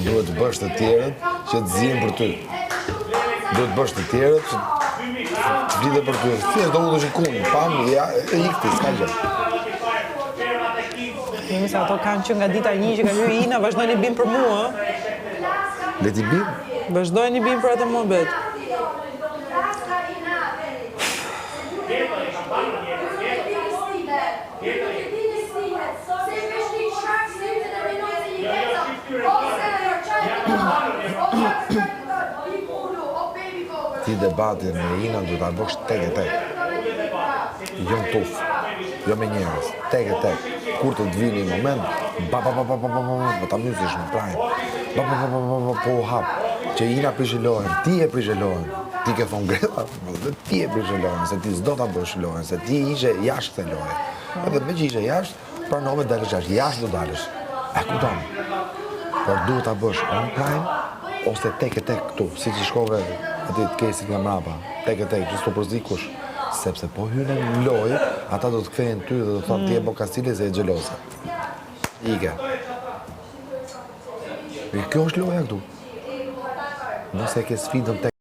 Duhet të bësh të tjerët që të zihen për ty. Duhet të bësh të tjerët që të vlitet për ty. Thjesht do udhësh ikun, pam, ja, e ikti, s'ka gjë. Jemi se ato kanë që nga dita 1 që ka hyrë Ina, vazhdojnë i bim për mua. Le t'i bim? Vazhdojnë i bim për atë muhabet. Ti debatin me Ina du t'a bësh tek e tek. Jo në tuf, jo me njerës, tek e tek. Kur të t'vini një moment, po ta mysish në prajmë, po u hap. Që Ina prishe lohen, ti e prishe lohen. Ti ke thonë Greta, dhe ti e prishe lohen, se ti s'do t'a bësh lohen, se ti ishe jashtë të lohen. Edhe me që ishe jashtë, pranove dalësh jashtë, jashtë do dalësh. E kupton? Por duhet t'a bësh on prime, ose tek e tek këtu, si që shkove ati të kesit nga mrapa, tek e tek, që s'to përzi kush. Sepse po hyne në lojë, ata do të kthehen ty dhe do të thonë ti e Bokastile se e xhelose. Ike. Kjo është loja këtu. Nëse ke sfidën tek